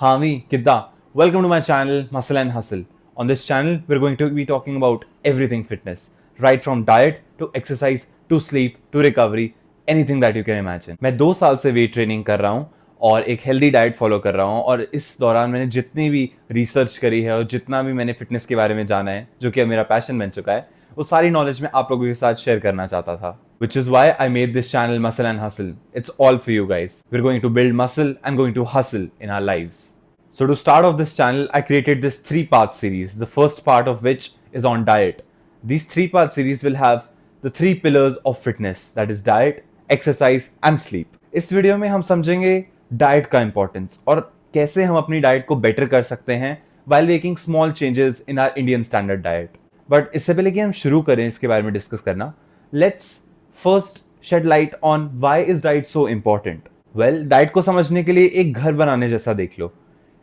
Hami, Kidda. Welcome to my channel, Muscle and Hustle. On this channel, we're going to be talking about everything fitness, right from diet to exercise to sleep to recovery, anything that you can imagine. मैं 2 साल से weight training कर रहा हूँ और एक healthy diet follow कर रहा हूँ और इस दौरान मैंने जितनी भी रिसर्च करी है और जितना भी मैंने फिटनेस के बारे में जाना है जो कि अब मेरा पैशन बन चुका है वो सारी नॉलेज मैं आप लोगों के साथ शेयर करना चाहता था. Which is why I made this channel Muscle and Hustle. It's all for you guys. We're going to build muscle and going to hustle in our lives. So to start off this channel, I created this 3-part series, the first part of which is on diet. These 3-part series will have the 3 pillars of fitness, that is diet, exercise and sleep. इस video में हम समझेंगे diet का importance और कैसे हम अपनी diet को बेटर कर सकते हैं while making small changes in our Indian standard diet. But इससे पहले कि हम शुरू करें इसके बारे में डिस्कस करना, let's first shed light on why is diet so important. Well, diet को समझने के लिए एक घर बनाने जैसा देख लो.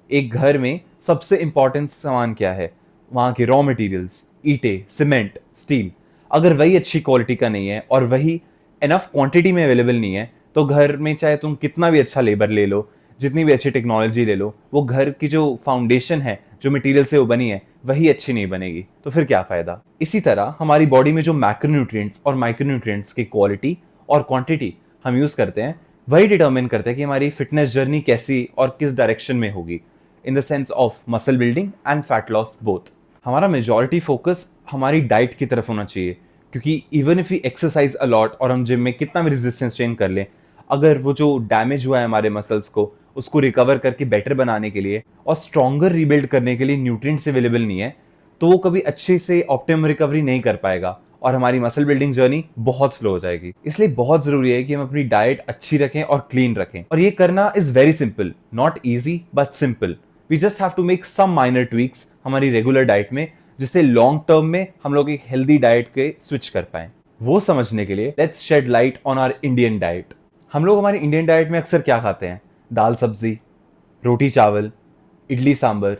एक घर में सबसे इंपॉर्टेंट सामान क्या है? वहां के रॉ मटेरियल्स, ईंटें, सीमेंट, स्टील. अगर वही अच्छी क्वालिटी का नहीं है और वही इनफ क्वांटिटी में अवेलेबल नहीं है तो घर में चाहे तुम कितना भी अच्छा लेबर ले लो, जितनी भी अच्छी टेक्नोलॉजी ले लो, वो घर की जो फाउंडेशन है, जो मटेरियल से वो बनी है, वही अच्छी नहीं बनेगी. तो फिर क्या फायदा? इसी तरह हमारी बॉडी में जो मैक्रोन्यूट्रिएंट्स और माइक्रोन्यूट्रिएंट्स की क्वालिटी और क्वांटिटी हम यूज करते हैं वही डिटरमिन करते हैं कि हमारी फिटनेस जर्नी कैसी और किस डायरेक्शन में होगी, in the sense of muscle building and fat loss both. हमारा मेजॉरिटी फोकस हमारी डाइट की तरफ होना चाहिए, क्योंकि even if we exercise a lot और हम जिम में कितना भी रेजिस्टेंस ट्रेन कर लें, अगर वो जो डैमेज हुआ है हमारे मसल्स को उसको रिकवर करके बेटर बनाने के लिए और स्ट्रॉन्गर रीबिल्ड करने के लिए न्यूट्रिएंट्स अवेलेबल नहीं है तो वो कभी अच्छे से ऑप्टिमम रिकवरी नहीं कर पाएगा और हमारी मसल बिल्डिंग जर्नी बहुत स्लो हो जाएगी. इसलिए बहुत जरूरी है कि हम अपनी डाइट अच्छी रखें और क्लीन रखें. और ये करना is very simple, not easy but simple. We just have to make some minor tweaks हमारी रेगुलर डाइट में, जिससे लॉन्ग टर्म में हम लोग एक हेल्दी डाइट के स्विच कर पाए. वो समझने के लिए let's shed light on our Indian diet. हम लोग हमारी इंडियन डाइट में अक्सर क्या खाते हैं? दाल सब्जी, रोटी चावल, इडली सांबर.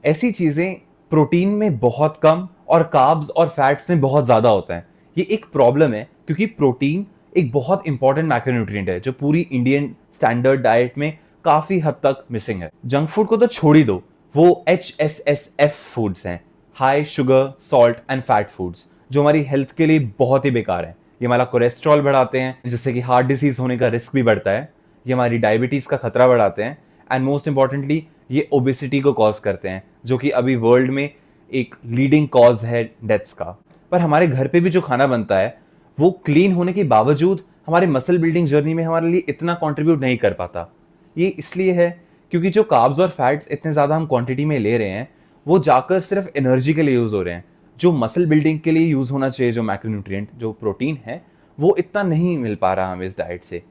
ऐसी चीजें प्रोटीन में बहुत कम और कार्ब्स और फैट्स में बहुत ज्यादा होता है. ये एक प्रॉब्लम है क्योंकि प्रोटीन एक बहुत इंपॉर्टेंट मैक्रोन्यूट्रिएंट है जो पूरी इंडियन स्टैंडर्ड डाइट में काफी हद तक मिसिंग है. जंक फूड को तो छोड़ ही दो, वो HSSF फूड्स हैं, high sugar salt and fat foods, जो हमारी हेल्थ के लिए बहुत ही बेकार है. ये हमारा कोलेस्ट्रॉल बढ़ाते हैं, जिससे कि हार्ट डिसीज होने का रिस्क भी बढ़ता है. ये हमारी डायबिटीज का खतरा बढ़ाते हैं एंड मोस्ट इंपॉर्टेंटली ये ओबेसिटी को कॉज करते हैं, जो कि अभी वर्ल्ड में एक लीडिंग कॉज है डेथ्स का. पर हमारे घर पे भी जो खाना बनता है वो क्लीन होने के बावजूद हमारे मसल बिल्डिंग जर्नी में हमारे लिए इतना कंट्रीब्यूट नहीं कर पाता. ये इसलिए है क्योंकि जो कार्ब्स और फैट्स इतने ज़्यादा हम क्वांटिटी में ले रहे हैं वो जाकर सिर्फ एनर्जी के लिए यूज़ हो रहे हैं. जो मसल बिल्डिंग के लिए यूज़ होना चाहिए, जो मैक्रोन्यूट्रिएंट, जो प्रोटीन है, वो इतना नहीं मिल पा रहा हमें इस डाइट से.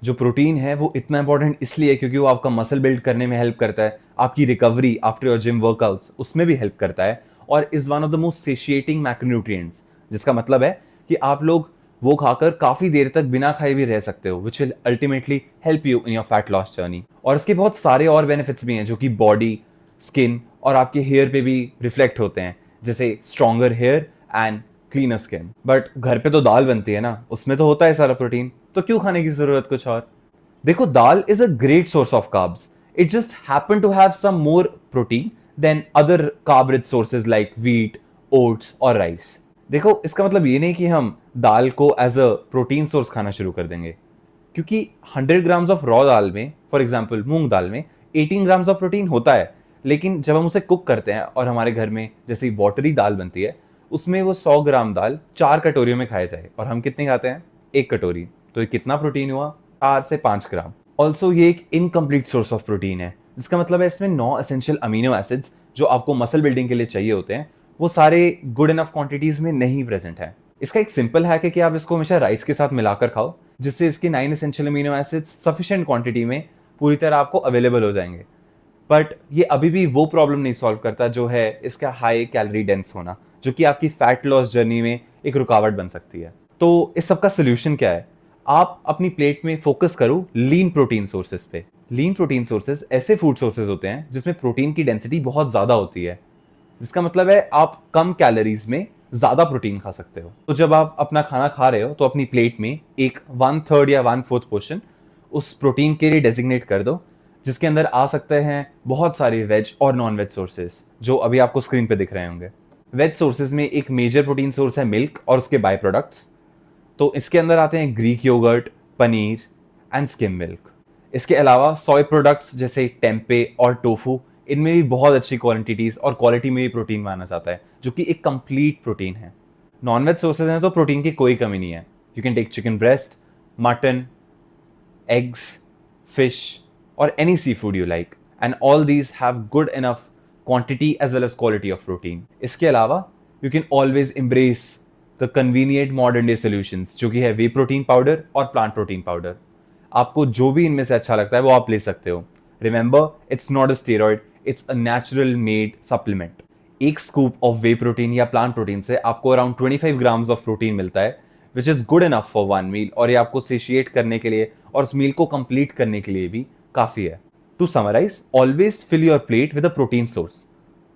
जो प्रोटीन है वो इतना इंपॉर्टेंट इसलिए क्योंकि वो आपका मसल बिल्ड करने में हेल्प करता है, आपकी recovery after your gym workouts उसमें भी हेल्प करता है और is one of the most satiating macronutrients, जिसका मतलब है कि आप लोग वो खाकर काफी देर तक बिना खाए भी रह सकते हो, which will ultimately help you in your fat loss journey. और इसके बहुत सारे और बेनिफिट्स भी हैं जो कि बॉडी, स्किन और आपके हेयर पे भी रिफ्लेक्ट होते हैं, जैसे stronger hair and cleaner skin. But घर पे तो दाल बनती है ना, उसमें तो होता है सारा प्रोटीन, तो क्यों खाने की जरूरत कुछ और? देखो, dal is a great source of carbs. It just happen to have some more protein than other carb rich sources like wheat, oats और राइस. देखो, इसका मतलब ये नहीं कि हम दाल को एज अ प्रोटीन सोर्स खाना शुरू कर देंगे, क्योंकि 100 ग्राम्स ऑफ रॉ दाल में, फॉर एग्जाम्पल मूंग दाल में 18 ग्राम्स ऑफ प्रोटीन होता है. लेकिन जब हम उसे कुक करते हैं और हमारे घर में जैसे वाटरी दाल बनती है, उसमें वो 100 ग्राम दाल 4 कटोरियों में खाए जाए और हम कितनी खाते हैं? 1 कटोरी. तो ये कितना प्रोटीन हुआ? 4 से 5 ग्राम. ऑल्सो ये एक इनकम्प्लीट सोर्स ऑफ प्रोटीन है, जिसका मतलब है इसमें 9 एसेंशियल अमीनो एसिड्स जो आपको मसल बिल्डिंग के लिए चाहिए होते हैं वो सारे गुड इनफ क्वांटिटीज में नहीं प्रेजेंट है. इसका एक सिंपल हैक है कि आप इसको हमेशा राइस के साथ मिलाकर खाओ, जिससे इसके 9 essential amino acids sufficient quantity में पूरी तरह आपको अवेलेबल हो जाएंगे. बट ये अभी भी वो प्रॉब्लम नहीं सॉल्व करता जो है इसका हाई कैलोरी डेंस होना, जो कि आपकी फैट लॉस जर्नी में एक रुकावट बन सकती है. तो इस सब का सोल्यूशन क्या है? आप अपनी प्लेट में फोकस करो लीन प्रोटीन सोर्सेज पे. लीन प्रोटीन सोर्सेज ऐसे फूड सोर्सेज होते हैं जिसमें प्रोटीन की डेंसिटी बहुत ज्यादा होती है, जिसका मतलब है आप कम कैलोरीज में ज्यादा प्रोटीन खा सकते हो. तो जब आप अपना खाना खा रहे हो तो अपनी प्लेट में एक 1/3 या 1/4 पोर्शन उस प्रोटीन के लिए डेजिग्नेट कर दो जिसके अंदर आ सकते हैं बहुत सारे वेज और नॉन वेज सोर्सेज, जो अभी आपको स्क्रीन पे दिख रहे होंगे। वेज सोर्सेज में एक मेजर प्रोटीन सोर्स है मिल्क और उसके बाय प्रोडक्ट्स। तो इसके अंदर आते हैं Greek yogurt, paneer and skim milk. इसके अलावा सोय प्रोडक्ट्स जैसे टेम्पे और टोफू, इनमें भी बहुत अच्छी क्वांटिटीज और क्वालिटी में भी प्रोटीन माना जाता है, जो कि एक कंप्लीट प्रोटीन है। नॉन वेज सोर्सेज हैं तो प्रोटीन की कोई कमी नहीं है। You can take chicken breast, mutton, eggs, fish, or any seafood you like, and all these have good enough quantity as well as quality of protein. इसके अलावा you can always embrace the convenient modern day solutions, जो कि है वे protein powder और plant protein powder. आपको जो भी इनमें से अच्छा लगता है वो आप ले सकते हो। Remember, it's not a steroid, it's a natural made supplement. एक स्कूप ऑफ वे प्रोटीन या प्लांट प्रोटीन से आपको अराउंड 25 ग्राम्स ऑफ प्रोटीन मिलता है, which is good enough for one meal, और ये आपको सेशिएट करने के लिए और उस मील को कंप्लीट करने के लिए भी काफी है। To summarize, always fill your plate with a protein source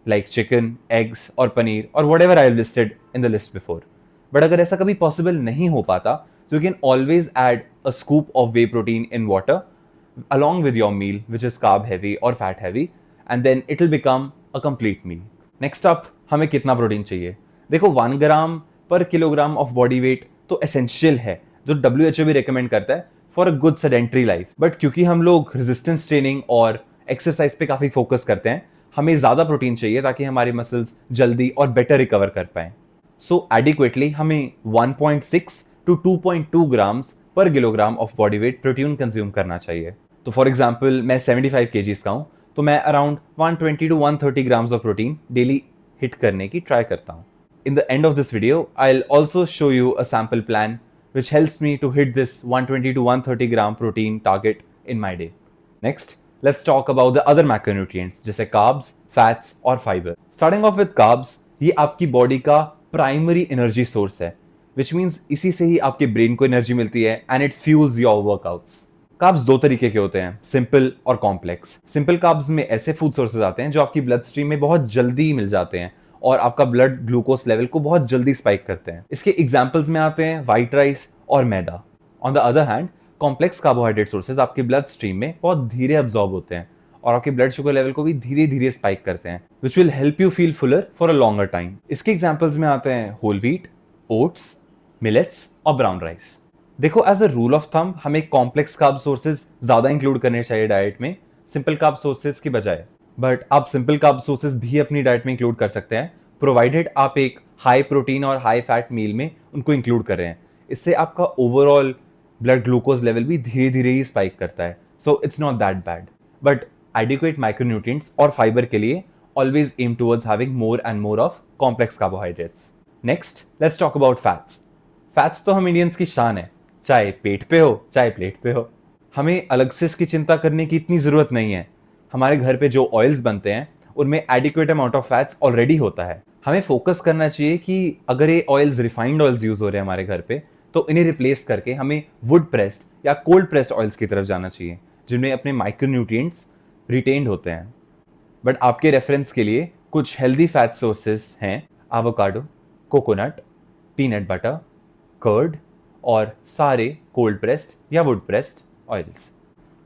like chicken, eggs और पनीर और whatever I listed in the list before. But अगर ऐसा कभी पॉसिबल नहीं हो पाता तो you can always add a scoop of whey protein in water along with your meal, which is carb heavy or fat heavy, and then it will become a complete meal. Next up, हमें कितना protein चाहिए? देखो, 1 ग्राम पर kilogram of body weight तो essential है, जो WHO भी recommend करता है for a good sedentary life. But क्योंकि हम लोग रेजिस्टेंस ट्रेनिंग और एक्सरसाइज पे काफी फोकस करते हैं, हमें ज्यादा प्रोटीन चाहिए ताकि हमारे मसल्स जल्दी और बेटर रिकवर कर पाए। सो एडिक्वेटली हमें 1.6 to 2.2 ग्राम्स पर kilogram of body weight protein consume करना चाहिए। तो फॉर एग्जाम्पल, मैं 75 kgs का हूँ, तो मैं around 120 to 130 grams of protein daily hit करने की ट्राई करता हूँ। In the end of this video, I'll also show you a sample plan which helps me to hit this 120 to 130 gram protein target in my day. Next, let's talk about the other macronutrients जैसे carbs, fats और fiber. Starting off with carbs, ये आपकी body का primary energy source है, which means इसी से ही आपके brain को एनर्जी मिलती है and it fuels your workouts. Carbs दो तरीके के होते हैं, सिंपल और कॉम्प्लेक्स। सिंपल कार्ब्स में ऐसे फूड सोर्सेज आते हैं जो आपकी ब्लड स्ट्रीम में बहुत जल्दी मिल जाते हैं और आपका ब्लड ग्लूकोज लेवल को बहुत जल्दी स्पाइक करते हैं। इसके एग्जांपल्स में आते हैं व्हाइट राइस और मैदा। On the other hand, complex carbohydrate sources आपके ब्लड स्ट्रीम में बहुत धीरे अब्सॉर्ब होते हैं और आपके ब्लड शुगर लेवल को भी धीरे धीरे स्पाइक करते हैं, which will help you feel fuller for a longer time. इसके एग्जाम्पल्स में आते हैं होल व्हीट, ओट्स, मिलेट्स और ब्राउन राइस। देखो, as a rule of thumb हमें कॉम्प्लेक्स कार्ब सोर्सेज ज्यादा इंक्लूड करने चाहिए डाइट में सिंपल कार्ब सोर्सेज की बजाय। बट आप सिंपल कार्ब सोर्सेज भी अपनी डाइट में इंक्लूड कर सकते हैं, प्रोवाइडेड आप एक हाई प्रोटीन और हाई फैट मील में उनको इंक्लूड कर रहे हैं। इससे आपका ओवरऑल ब्लड ग्लूकोज लेवल भी धीरे धीरे ही स्पाइक करता है, so it's not that bad. But adequate micronutrients और फाइबर के लिए always aim towards having more and more of complex carbohydrates. Next, let's talk about fats. Fats तो हम इंडियंस की शान है, चाहे पेट पे हो चाहे प्लेट पे हो। हमें अलग से इसकी चिंता करने की इतनी जरूरत नहीं है। हमारे घर पे जो ऑयल्स बनते हैं उनमें adequate amount of fats already होता है। हमें फोकस करना चाहिए कि अगर ये ऑयल्स रिफाइंड ऑयल्स यूज हो रहे हैं हमारे घर पे, तो इन्हें रिप्लेस करके हमें वुड प्रेस्ड या कोल्ड प्रेस्ड ऑयल्स की तरफ जाना चाहिए, जिनमें अपने माइक्रोन्यूट्रिएंट्स रिटेन्ड होते हैं। बट आपके रेफरेंस के लिए कुछ हेल्दी फैट सोर्सेस हैं avocado, coconut, peanut butter, curd और सारे कोल्ड प्रेस्ड या wood pressed oils.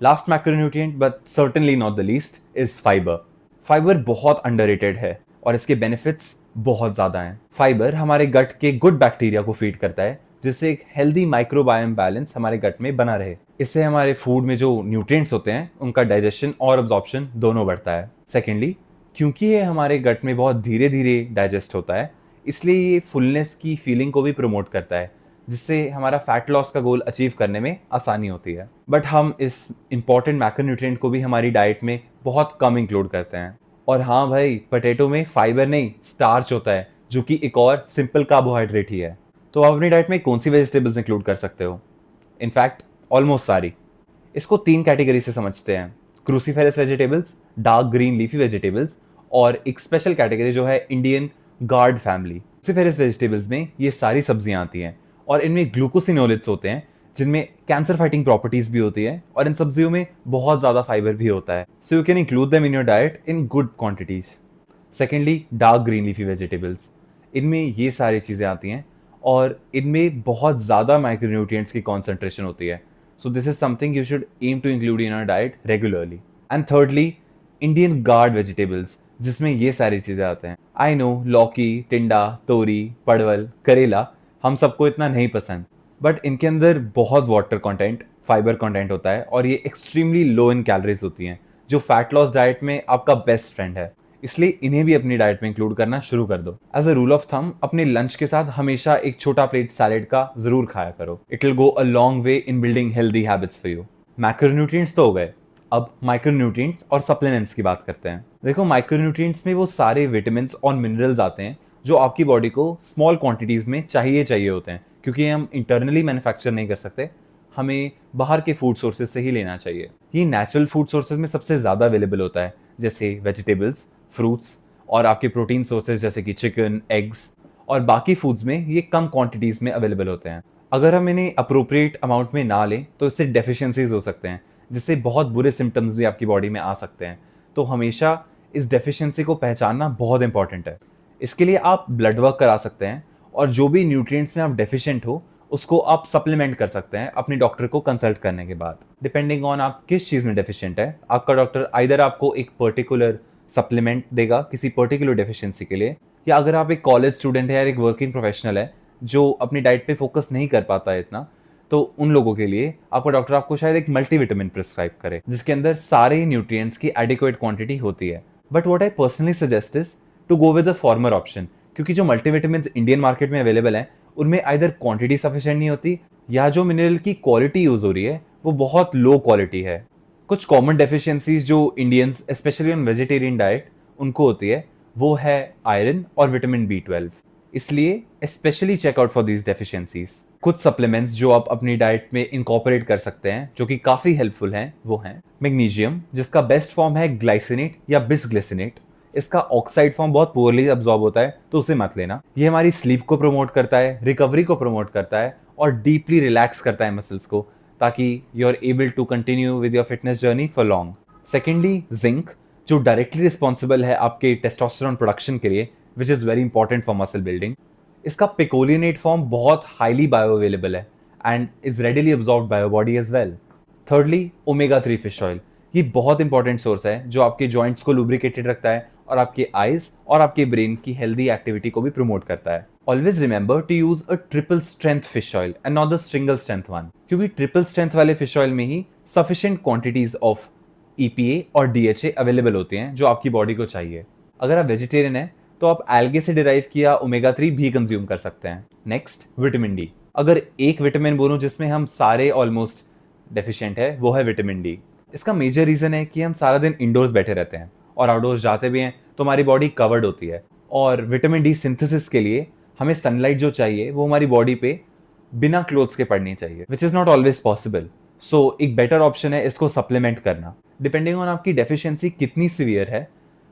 Last macronutrient but certainly not the least is fibre. Fibre बहुत अंडररेटेड है और इसके बेनिफिट्स बहुत ज्यादा हैं। फाइबर हमारे गट के गुड बैक्टीरिया को फीड करता है, जिससे एक हेल्दी माइक्रोबायोम बैलेंस हमारे गट में बना रहे। इससे हमारे फूड में जो न्यूट्रिएंट्स होते हैं उनका डाइजेशन और अब्जॉर्प्शन दोनों बढ़ता है। सेकेंडली, क्योंकि ये हमारे गट में बहुत धीरे धीरे डाइजेस्ट होता है, इसलिए ये फुलनेस की फीलिंग को भी प्रमोट करता है, जिससे हमारा फैट लॉस का गोल अचीव करने में आसानी होती है। बट हम इस इंपॉर्टेंट मैक्रोन्यूट्रिएंट को भी हमारी डाइट में बहुत कम इंक्लूड करते हैं। और हाँ भाई, पोटैटो में फाइबर नहीं, स्टार्च होता है, जो कि एक और सिंपल कार्बोहाइड्रेट ही है। तो आप अपनी डाइट में कौन सी वेजिटेबल्स इंक्लूड कर सकते हो? इनफैक्ट ऑलमोस्ट सारी। इसको 3 कैटेगरी से समझते हैं, cruciferous vegetables, dark green leafy vegetables और एक स्पेशल कैटेगरी जो है Indian guard family. Cruciferous vegetables में ये सारी सब्जियां आती हैं और इनमें ग्लूकोसिनोलेट्स होते हैं, जिनमें कैंसर फाइटिंग प्रॉपर्टीज भी होती है, और इन सब्जियों में बहुत ज्यादा फाइबर भी होता है। So you can include them in your diet in good quantities. Secondly, dark green leafy vegetables. इनमें ये सारी चीजें आती हैं और इनमें बहुत ज्यादा माइक्रोन्यूट्रिएंट्स की कॉन्सेंट्रेशन होती है। So this is something you should aim to include in your diet regularly. And thirdly, Indian gourd vegetables, जिसमें ये सारी चीजें आते हैं। आई नो लौकी, टिंडा, तोरी, परवल, करेला हम सबको इतना नहीं पसंद, बट इनके अंदर बहुत वाटर कंटेंट, फाइबर कंटेंट होता है और ये एक्सट्रीमली लो इन कैलोरीज होती हैं, जो फैट लॉस डाइट में आपका बेस्ट फ्रेंड है। इसलिए इन्हें भी अपनी डाइट में इंक्लूड करना शुरू कर दो। As a rule of thumb, अपने लंच के साथ हमेशा एक छोटा प्लेट सैलेड का जरूर खाया करो। It will go a long way in building healthy habits for you. Macronutrients तो हो गए, अब माइक्रोन्यूट्रिएंट्स और सप्लीमेंट्स की बात करते हैं। देखो, माइक्रोन्यूट्रिएंट्स में वो सारे विटामिन्स और मिनरल्स आते हैं जो आपकी बॉडी को स्मॉल क्वांटिटीज में चाहिए होते हैं, क्योंकि हम इंटरनली मैन्युफैक्चर नहीं कर सकते, हमें बाहर के फूड सोर्सेज से ही लेना चाहिए। ये नेचुरल फूड सोर्सेज में सबसे ज़्यादा अवेलेबल होता है, जैसे वेजिटेबल्स, फ्रूट्स और आपके प्रोटीन सोर्सेज जैसे कि चिकन, एग्स, और बाकी फूड्स में ये कम क्वांटिटीज़ में अवेलेबल होते हैं। अगर हम इन्हें अप्रोप्रिएट अमाउंट में ना लें तो इससे डेफिशिएंसीज हो सकते हैं, जिससे बहुत बुरे सिम्टम्स भी आपकी बॉडी में आ सकते हैं। तो हमेशा इस डेफिशिएंसी को पहचानना बहुत इंपॉर्टेंट है। इसके लिए आप ब्लड वर्क करा सकते हैं और जो भी न्यूट्रिएंट्स में आप डेफिशिएंट हो उसको आप सप्लीमेंट कर सकते हैं अपने डॉक्टर को कंसल्ट करने के बाद। डिपेंडिंग ऑन आप किस चीज़ में डेफिशिएंट है, आपका डॉक्टर आइदर आपको एक पर्टिकुलर सप्लीमेंट देगा किसी पर्टिकुलर डेफिशिएंसी के लिए, या अगर आप एक कॉलेज स्टूडेंट है या एक वर्किंग प्रोफेशनल है जो अपनी डाइट पे फोकस नहीं कर पाता है इतना, तो उन लोगों के लिए आपका डॉक्टर आपको शायद एक मल्टीविटामिन प्रिस्क्राइब करे जिसके अंदर सारे न्यूट्रिएंट्स की एडिक्वेट क्वांटिटी होती है। But what I personally suggest is to go with the former option, क्योंकि जो मल्टीविटामिन इंडियन मार्केट में अवेलेबल हैं उनमें आइदर क्वांटिटी सफिशिएंट नहीं होती, या जो मिनरल की क्वालिटी यूज हो रही है वो बहुत लो क्वालिटी है। कुछ कॉमन डेफिशिएंसीज जो Indians specially on vegetarian diet उनको होती है, वो है आयरन और विटामिन B12। इसलिए specially check out for these deficiencies. कुछ सप्लीमेंट्स जो आप अपनी डाइट में इंकॉर्पोरेट कर सकते हैं जो कि काफी हेल्पफुल हैं, वो हैं मैग्नीशियम, जिसका बेस्ट फॉर्म है ग्लाइसिनेट या बिसग्लिसिनेट। इसका ऑक्साइड फॉर्म बहुत पुअरली अब्सॉर्ब होता है, तो उसे मत लेना। ये हमारी स्लीप को प्रमोट करता है, रिकवरी को प्रमोट करता है और डीपली रिलैक्स करता है मसल्स को, ताकि you are able to continue with your fitness journey for long. Secondly, zinc, जो डायरेक्टली रिस्पॉन्सिबल है आपके टेस्टोस्टेरोन प्रोडक्शन के लिए, which is very important for muscle building. इसका पिकोलिनेट फॉर्म बहुत हाईली बायो अवेलेबल है and is readily absorbed by your body as well. Thirdly, omega 3 fish oil. ये बहुत इंपॉर्टेंट सोर्स है जो आपके जॉइंट्स को लुब्रिकेटेड रखता है और आपके आईज और आपके ब्रेन की हेल्दी एक्टिविटी को भी प्रमोट करता है। Always remember to use a triple strength fish oil and not the single strength one, क्योंकि ट्रिपल स्ट्रेंथ वाले फिश ऑयल में ही सफिशिएंट क्वांटिटीज ऑफ EPA और DHA अवेलेबल होते हैं जो आपकी बॉडी को चाहिए। अगर आप वेजिटेरियन हैं तो आप एल्गे से डिराइव किया ओमेगा 3 भी कंज्यूम कर सकते हैं। Next, vitamin D. अगर एक विटामिन बोलूं जिसमें हम सारे ऑलमोस्ट डेफिशिएंट है, वो है विटामिन डी। इसका मेजर रीजन है कि हम सारा दिन इंडोर्स बैठे रहते हैं और आउटडोर्स जाते भी हैं तो हमारी बॉडी कवर्ड होती है, और विटामिन डी सिंथेसिस के लिए हमें सनलाइट जो चाहिए वो हमारी बॉडी पे बिना क्लोथ्स के पड़नी चाहिए, which is not always possible. So एक बेटर ऑप्शन है इसको सप्लीमेंट करना। डिपेंडिंग ऑन आपकी डेफिशिएंसी कितनी सीवियर है,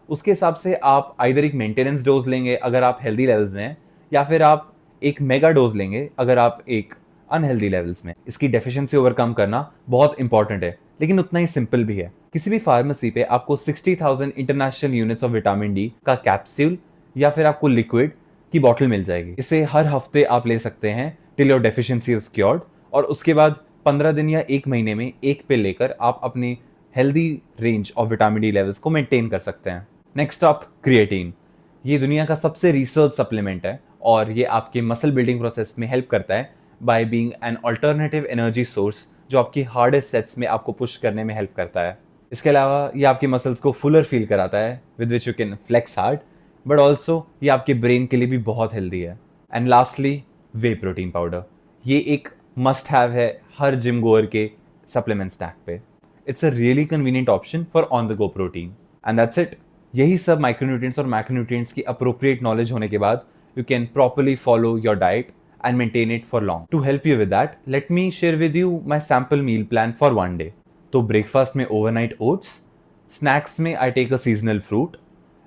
उसके हिसाब से आप आइदर एक मेंटेनेंस डोज लेंगे अगर आप हेल्दी लेवल्स में हैं, या फिर आप एक मेगा डोज लेंगे अगर आप एक अनहेल्दी लेवल्स में। इसकी डेफिशिएंसी ओवरकम करना बहुत इंपॉर्टेंट है, लेकिन उतना ही सिंपल भी है। किसी भी फार्मेसी पे आपको 60,000 international units of vitamin D का कैप्सूल या फिर आपको लिक्विड की बॉटल मिल जाएगी। इसे हर हफ्ते आप ले सकते हैं till your deficiency is cured, और उसके बाद 15 दिन या एक महीने में एक पिल लेकर आप अपनी healthy range of vitamin D levels को मेंटेन कर सकते हैं। Next up, creatine. ये दुनिया का सबसे रिसर्च सप्लीमेंट है और ये आपके मसल बिल्डिंग प्रोसेस में हेल्प करता है by being an alternative energy source, जो आपकी हार्डेस्ट सेट्स में आपको पुश करने में हेल्प करता है। इसके अलावा ये आपके मसल्स को फुलर फील कराता है with which you can flex hard, but also ये आपके ब्रेन के लिए भी बहुत हेल्दी है। And lastly, whey protein powder. ये एक मस्ट हैव है हर जिम गोअर के सप्लीमेंट स्नैक पे। It's a really convenient option for on the go protein. And that's it. यही सब माइक्रोन्यूट्रिएंट्स और मैक्रोन्यूट्रिएंट्स की अप्रोप्रिएट नॉलेज होने के बाद you can properly follow your diet and maintain it for long. To help you with that, let me share with you my sample meal plan for one day. तो breakfast में overnight oats, snacks में I take a seasonal fruit,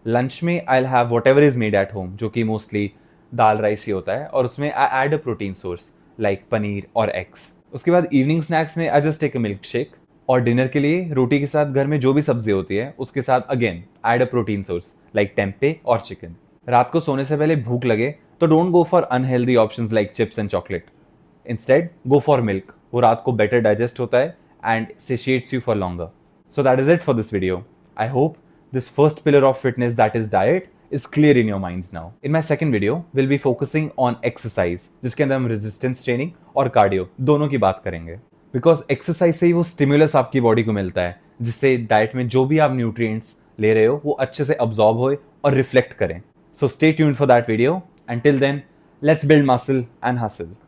lunch में I'll have whatever is made at home, जो कि mostly दाल rice ही होता है, और उसमें I add a protein source like paneer और eggs. उसके बाद evening snacks में I just take a milkshake, और डिनर के लिए रोटी के साथ घर में जो भी सब्जी होती है उसके साथ again add a protein source like tempeh और चिकन। रात को सोने से पहले भूख लगे तो don't go for unhealthy options like chips and chocolate, instead go for milk. वो रात को बेटर डाइजेस्ट होता है and satiates you for longer. So that is it for this video. I hope this first pillar of fitness, that is diet, is clear in your minds now. In my second video, we'll be focusing on exercise, जिसके अंदर हम resistance training और cardio दोनों की बात करेंगे. Because exercise से ही वो stimulus आपकी body को मिलता है, जिससे diet में जो भी आप nutrients ले रहे हो वो अच्छे से absorb होए और reflect करें. So stay tuned for that video. Until then, let's build muscle and hustle.